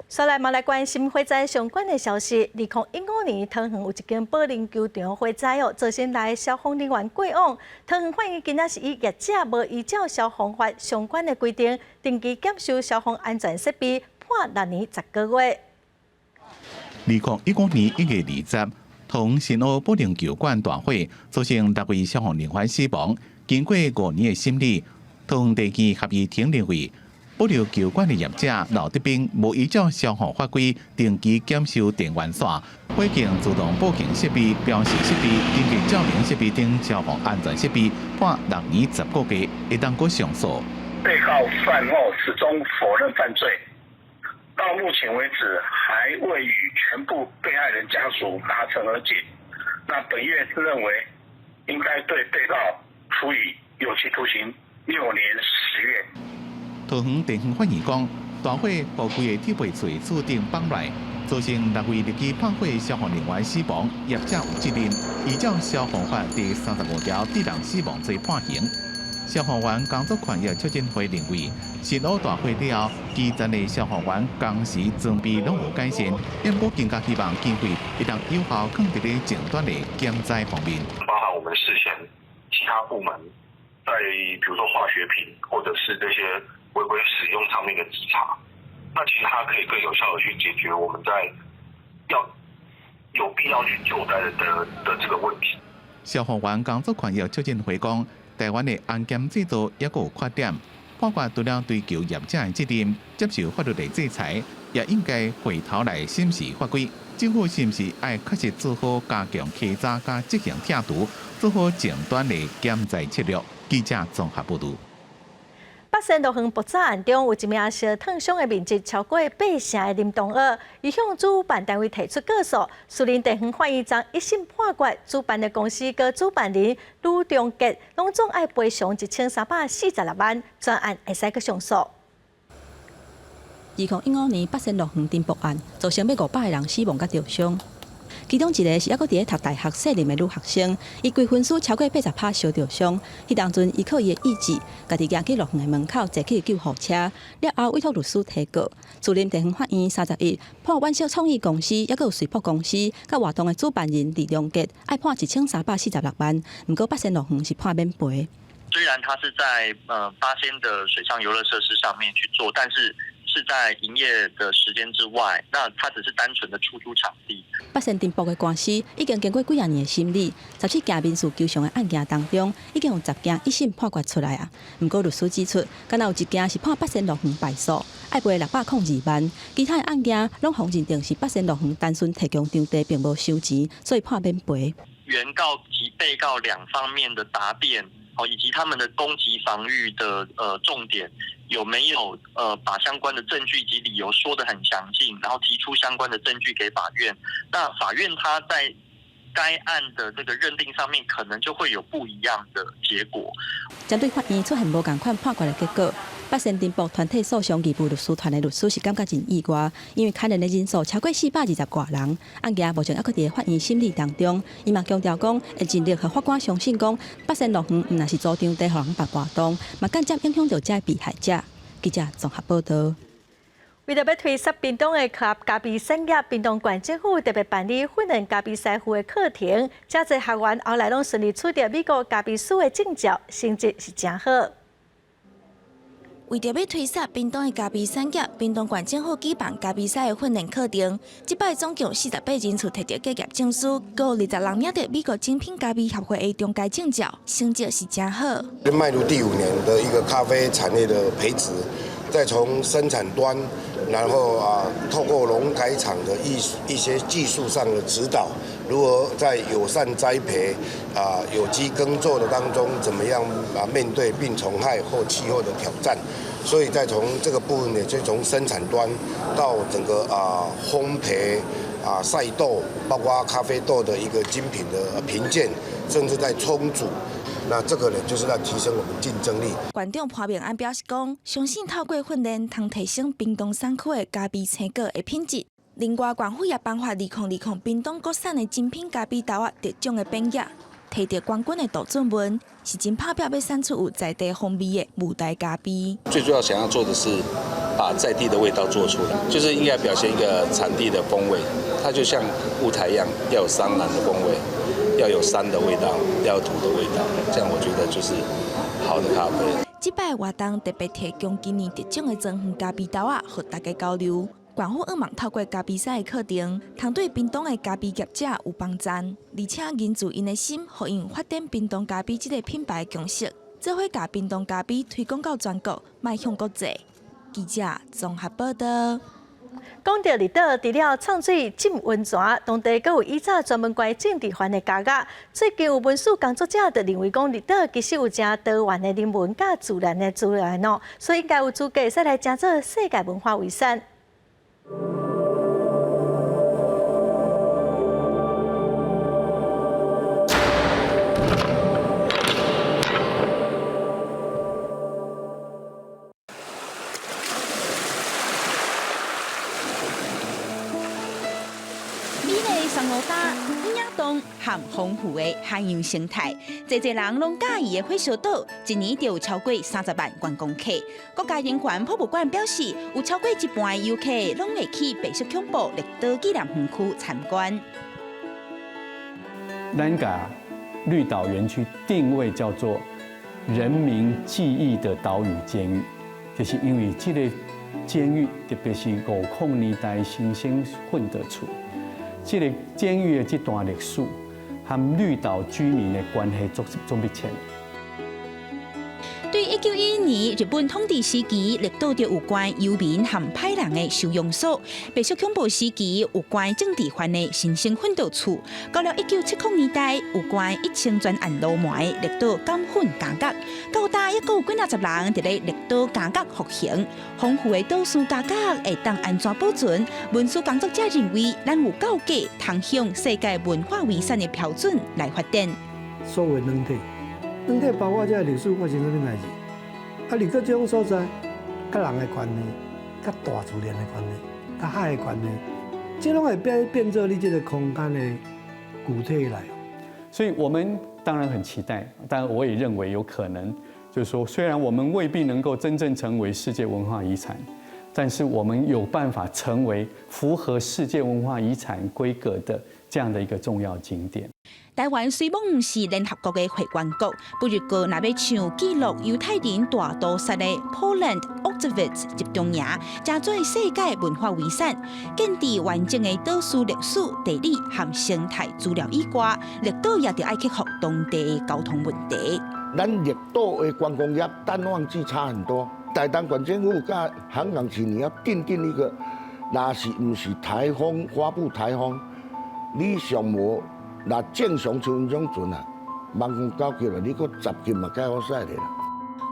再来嘛来关心火灾相关的消息。2015年，桃园有一间保龄球场火灾造成来消防人员过往。桃园法院今仔是以业者无依照消防法相关的规定，定期检修消防安全设备，判6年10个月。2015年1月20日，桃园新澳保龄球馆大火，造成6位消防人员死亡。经过5年的审理，桃园地区合议庭认为，保龄球馆的业者刘德斌无依照消防法规定期检修电源线、火警自动报警设备、标示设备、电气照明设备等消防安全设备，判6年10个月，会当阁上诉。被告犯后始终否认犯罪，到目前为止还未与全部被害人家属达成和解。那本院认为，应该对被告处以有期徒刑6年10月。桃园地方法院讲，大火把规个铁皮锤注定绑来，造成6位立即炮火消防人员死亡，业者有责任。依照消防法第35条，致人死亡罪判刑。消防员工作权益促进会认为，失火大火了后，基层的消防员工时装备拢有改善，因我更加希望经费会当有效放伫咧前端的减灾方面。包含我们事前其他部门在比如说化学品或者是这些违规使用上面的稽查，那其实它可以更有效的去解决我们在有必要去救灾的这个问题。消防员工作权益促进会讲。台湾的安检制度也有缺点，包括除了追究业者的责任，接受法律的制裁，也应该回头来审视法规。政府是不是要确实做好加强稽查加执行态度，做好前端的减灾策略？记者综合报道。北仙路园爆炸案中，有一名烧烫伤的面积超过8成的林同学，伊向主办单位提出告诉。树林地方法院昨一审判决，主办的公司跟主办人吕中杰，拢总要赔偿1346万，专案会使去上诉。2015年北仙路园镇爆案，造成500个人死亡甲重伤。其中一个是还佫伫咧读大学适龄的女学生，伊规分数超过80%烧着伤。迄当阵，伊靠伊的意志，家己行去路园的门口坐起救护车，了后委托律师提告。树林地方法院30日判万小创意公司，还佫有水泊公司，甲活动的主办人李良杰，爱判1346万。不过北仙路园是判免赔。虽然他是在八仙的水上游乐设施上面去做，但是在营业的时间之外，那他只是单纯的出租场地。北仙镇爆的官司已经经过几啊年的审理，17件民事求偿的案件当中，已经有10件一审判决出来啊。不过律师指出，敢有1件是判北仙路园败诉，要赔602万，其他的案件拢互认定是北仙路园单纯提供场地，并无收钱，所以判免赔。原告及被告两方面的答辩，以及他们的攻击防御的重点有没有把相关的证据及理由说得很详尽，然后提出相关的证据给法院。那法院他在该案的这个认定上面，可能就会有不一样的结果。针对法院出现无同款判决的结果，北仙镇爆团体诉讼义务律师团的律师是感觉真意外，因为开人的人数超过420多人，案件目前还佫伫法院审理当中。伊嘛强调讲，会尽力和法官相信讲，北仙路园毋若是租场地互人办活动，嘛间接影响到这被害者。记者综合报道。为了要推广屏东的科加比产业，屏东县政府特别办理训练加比师傅的课程，真侪学员后来拢顺利取得美国加比师的证照，成绩是真好。为着要推广屏东的加比产业，屏东县政府举办加比师的训练课程，即摆总共48人次摕到结业证书，共有20人领到美国精品加比协会的中介证照，成绩是真好。迈入第5年的一个咖啡产业的培植，再从生产端，然后透过农改场的一些技术上的指导，如何在友善栽培有机耕作的当中，怎么样面对病虫害或气候的挑战。所以再从这个部分呢，就从生产端到整个烘焙晒豆，包括咖啡豆的一个精品的评鉴，甚至在冲煮。那这个呢，就是来提升我们竞争力。县长潘明安表示讲，相信透过训练，通提升屏东产区的加比青果的品质。另外，县府也颁发2020屏东国产的精品加比豆仔得奖的颁奖，摕到冠军的杜俊文，是真拍拼要产出有在地风味的舞台加比。最主要想要做的是把在地的味道做出来，就是应该表现一个产地的风味。它就像舞台一样，要有山南的风味。要有山的味道，要有土的味道，这样我觉得就是好的咖啡。这摆活动特别提供今年得奖的庄园加比豆仔，和大家交流。县府希望透过加比赛的课程，通对屏东的加比业者有帮助，而且凝聚因的心，互因发展屏东加比这个品牌的共识，做伙把屏东加比推广到全国，迈向国际。记者综合报道。讲到离岛，除了畅水、浸温泉，当地阁有以早专门关种植园的家业。最近有文史工作者就认为讲，离岛其实有真多元的人文甲自然的资源哦，所以应该有资格使来争做世界文化遗产。和丰富的海洋生态，侪人拢介意的火烧岛，一年就有超过30万观光客。国家人权博物馆表示，有超过一半的游客拢会去白色恐怖绿岛纪念园区参观。咱把绿岛园区定位叫做人民记忆的岛屿监狱，就是因为这个监狱，特别是50年代新生混得处，这个监狱的这段历史。和绿岛居民的关系足密切。对1911年日本统治时期，绿岛就有关游民和歹人的收容所；白色恐怖时期有关政治犯的新生奋斗处；到了1970年代，有关1000专案路埋绿岛监粉监狱；到大也有几若十人伫咧绿岛监狱服刑。丰富的岛屿监狱会当安怎保存？文书工作者认为，咱有够格通向世界文化遗产的标准来发展。所谓软体。软体包括这历史发生什么代志，啊，绿岛这种所在，甲人的关系，甲大自然的关系，甲海的关系，这拢会变做你这个空间的具体来。所以我们当然很期待，但我也认为有可能，就是说，虽然我们未必能够真正成为世界文化遗产，但是我们有办法成为符合世界文化遗产规格的这样的一个重要景点。台湾虽然不是联合国的会员国，不过若要像记录犹太人大屠杀的 Poland Auschwitz 集中营，加做世界文化遗产，建立完整的岛屿历史、地理和生态资料以外，绿岛也得爱克服当地的交通问题。咱绿岛的观光业淡旺季差很多，台东县政府甲航港局你要订一个，若是唔是台风发布台风，你上无。那正常像这种船啊，网工交起来，你搁10斤嘛，该好使的啦。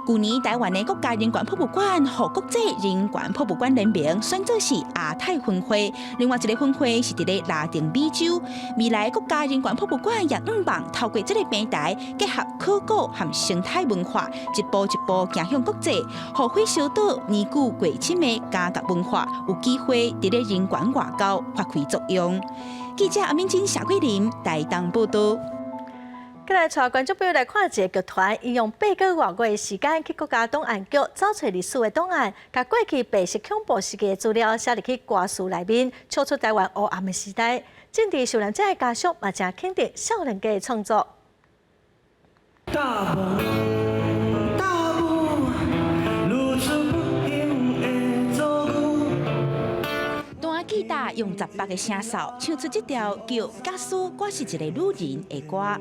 去年台湾的国家人权博物馆和国际人权博物馆联名选做是亚太分会，另外一个分会是伫咧拉丁美洲。未来国家人权博物馆也望透过这个平台，结合考古和生态文化，一步一步走向国际，让火烧岛年久过深的家国文化有机会伫咧人权外交发挥作用。记者阿敏珍、夏桂林台东报道。再来带观众朋友来看一个剧团，伊用8个外月的时间去国家档案局找找历史的档案，把过去白色恐怖时期的资料写入去歌词内面，唱出台湾黑暗的时代。政治受难者的家属嘛，正肯定少年家的创作。吉他用18个声哨唱出这条叫《假使我是一个女人》的歌。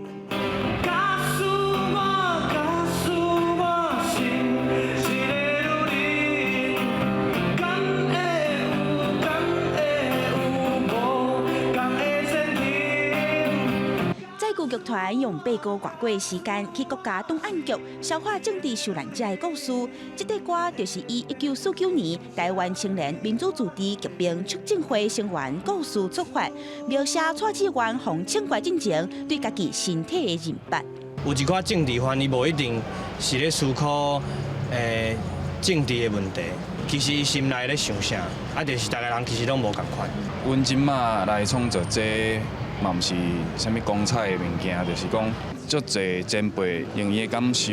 剧团用8个外月的时间去国家档案局消化政治受难者的故事。这首歌就是以1949年台湾青年民主自治革命促进会成员故事出发，描写蔡志元从清官进前对家己身体的认拔。有一寡政治犯，伊无一定是咧思考政治的问题，其实伊心内咧想啥，就是大家人其实拢无共款。阮即马来创作这。嘛毋是啥物光彩的物件，就是讲，足侪前辈用伊的感受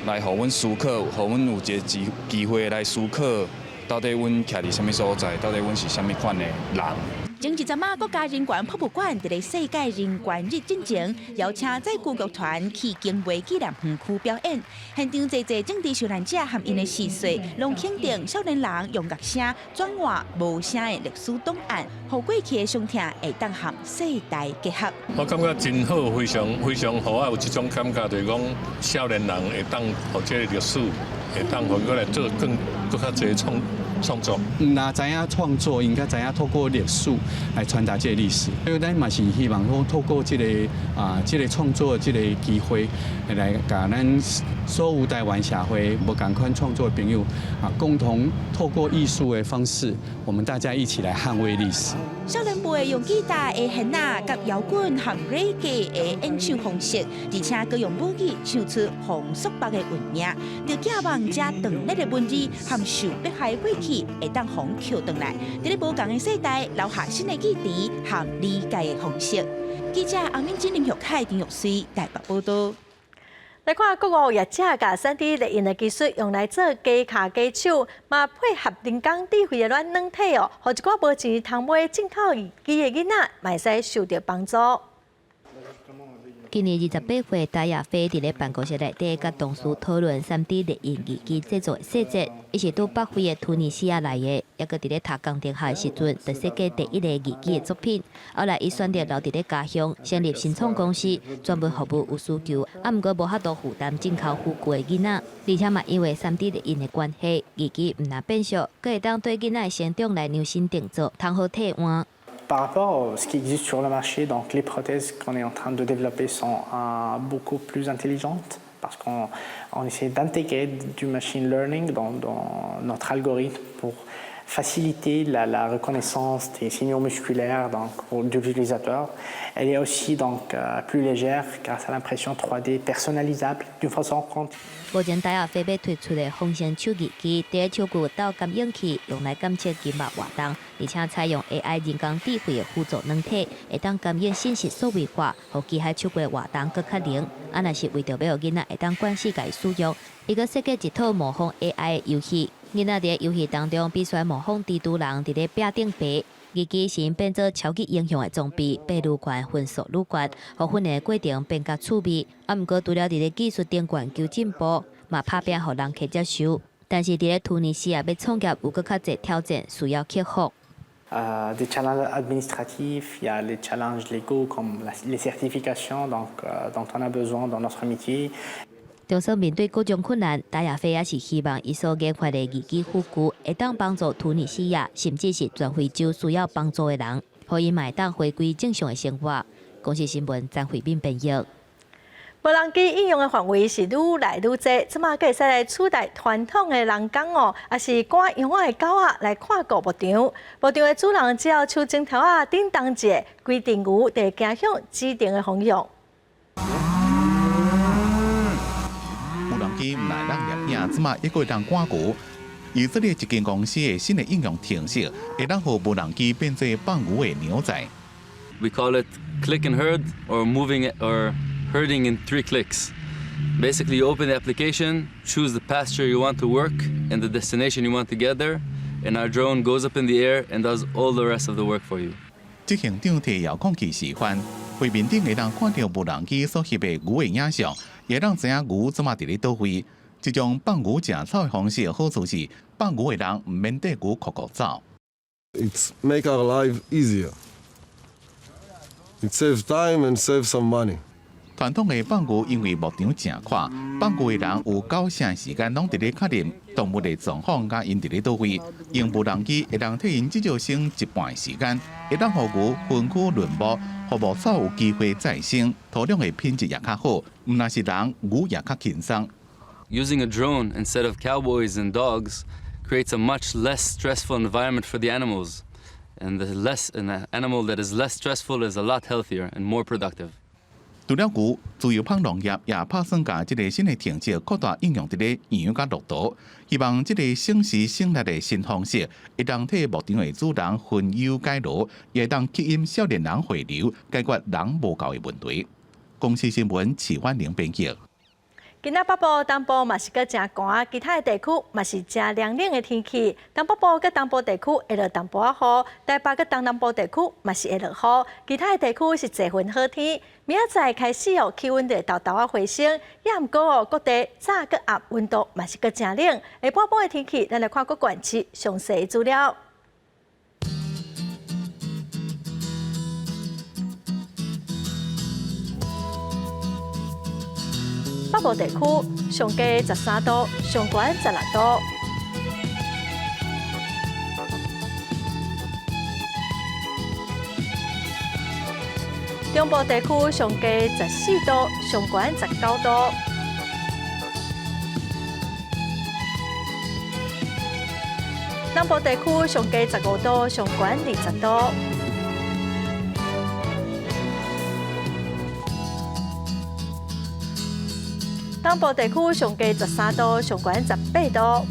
来互阮思考，互阮有一个机会来思考，到底阮徛伫啥物所在，到底阮是啥物款的人。前一阵仔，国家人权博物馆伫咧世界人权日进前，邀请在故剧团去经纬纪念园区表演。现场侪政治受难者和因的逝岁，拢肯定少年人用乐声转换无声的历史档案，互过去的伤痛会当和世代结合。我感觉真好，非常好啊！有这种感觉，就是讲少年人会当互这个历史，会当互过来做更较侪创作。那知影创作，应该知影透过历史来传达这个历史。所以咱嘛是希望说，透过这个创作这个机会，来甲咱所有台湾社会无同款创作的朋友共同透过艺术的方式，我们大家一起来捍卫历史。少年辈用吉他的弦啊，甲摇滚和 reggae 的演唱方式，而且佮用武器唱出红束白的韵名，就寄望这长日的文字和受迫害过去会当互扣回来，伫咧无同的世代留下新的记忆和理解的方式。记者阿明金林玉凯、陈玉水台北报道。来看国外业者甲3D 列印的技术用来做家卡家手，嘛配合人工智慧的软软体哦，互一寡无钱通买进口仪器的囡仔，嘛会使受到帮助。今年28岁，戴亚飞伫咧办公室内底，甲同事讨论3D 列印仪器制作的细节。伊是到北非的突尼西亚来的，也搁伫咧读工程学的时阵，就设计第一个仪器的作品。后来伊选择留伫咧家乡，成立新创公司，专门服务有需求，毋过无法度负担进口护具的囡仔。而且嘛，因为3D 列印的关系，仪器毋但变俗，佫会当对囡仔的成长来量身定做，通好替换。Par rapport à ce qui existe sur le marché, donc les prothèses qu'on est en train de développer sont beaucoup plus intelligentes parce qu'on essaie d'intégrer du machine learning dans notre algorithme pour faciliter la reconnaissance des signaux musculaires pour l'utilisateur. Elle est aussi donc plus légère grâce à l'impression 3D personnalisable d'une façon compte. 目前戴亚飞要推出的风扇手仪器，第一手具到感应器，用来感测筋膜活动，而且采用 AI 人工智慧的辅助软体，会当感应信息数位化，互机械手骨的活动更较灵。啊，若是为着要囡仔会当惯习家使用，伊个设计一套模仿 AI 的游戏。囡仔伫游戏当中必须模仿蜘蛛人伫咧壁顶爬。仪器是因变做超级英雄的装备，爬愈悬，分数愈悬，互训练的过程变较趣味。啊，毋过除了伫咧技术顶悬求进步，嘛拍拼互人客接受。但是伫咧突尼西亚要创业有搁较侪挑战需要克服。Des challenges administratifs, il y a les challenges légaux comme les certifications dont on a besoin dans notre métier. 中所面对各种困难，戴亚飞也是希望伊所研发的仪器护具会当帮助突尼西亚，甚至是全非洲需要帮助的人，互伊嘛会当回归正常的生活。公视新闻张慧敏编译。无人机应用的范围是愈来愈多，即马会使来取代传统的人工哦，也是赶养的狗仔来看顾牧场。牧场的主人只要手镜头啊叮当者，规定牛得行向指定的方向。无人机唔来让摄影，即马一个当赶牛。以色列一间公司的新的应用程式，会当互无人机变做放牛的牛仔。We call it click and herd, or moving it, or herding in 3 clicks. Basically, you open the application, choose the pasture you want to work and the destination you want to get there, and our drone goes up in the air and does all the rest of the work for you. 执行长摕遥控器示范，画面顶会当看到无人机所翕的牛的影像，也让知影牛怎么伫咧倒位。这种放牛食草的方式的好处是，放牛的人唔免缀牛酷酷走。It's make our life easier. It saves time and saves some money. 传统的放牛因为牧场正宽，放牛的人有9成时间拢伫咧确认动物的状况，甲因伫咧倒位。用无人机会当替因至少省一半的时间，会当互牛分区轮播，互牧草有机会再生，土壤的品质也较好。唔那是人，牛也较轻松。Using a drone instead of cowboys and dogs creates a much less stressful environment for the animals. And an animal that is less stressful is a lot healthier and more productive. 除了牛，自由胖农业也打算把这个新的程式扩大应用伫咧羊甲骆驼，希望这个省时省力的新方式，会当替牧场的主人分忧解劳，也当吸引少年人回流，解决人无够的问题。公视新闻齐焕玲编辑。今仔北部、东部嘛是搁真寒，其他的地区嘛是真凉冷的天气。东北部搁东部地区会落淡薄仔雨，台北搁东南部地区嘛是会落雨，其他的地区是侪份好天。明仔载开始哦，气温就豆豆啊回升，也毋过哦，各地早搁暗，温度嘛是搁真冷。下半晡的天气，咱来看各县市详细资料。北部地区上低13度，上悬16度。中部地区上低14度，上悬19度。南部地区上低15度，上悬20度。东部地区上低13度，上悬18度。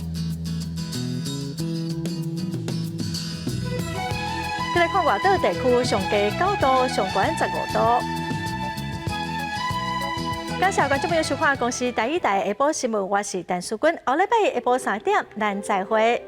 再来看外岛地区上低9度，上悬15度。感谢观众朋友收看《公视第一台下晡新闻》，我是陈淑君，下礼拜下晡3点咱再会。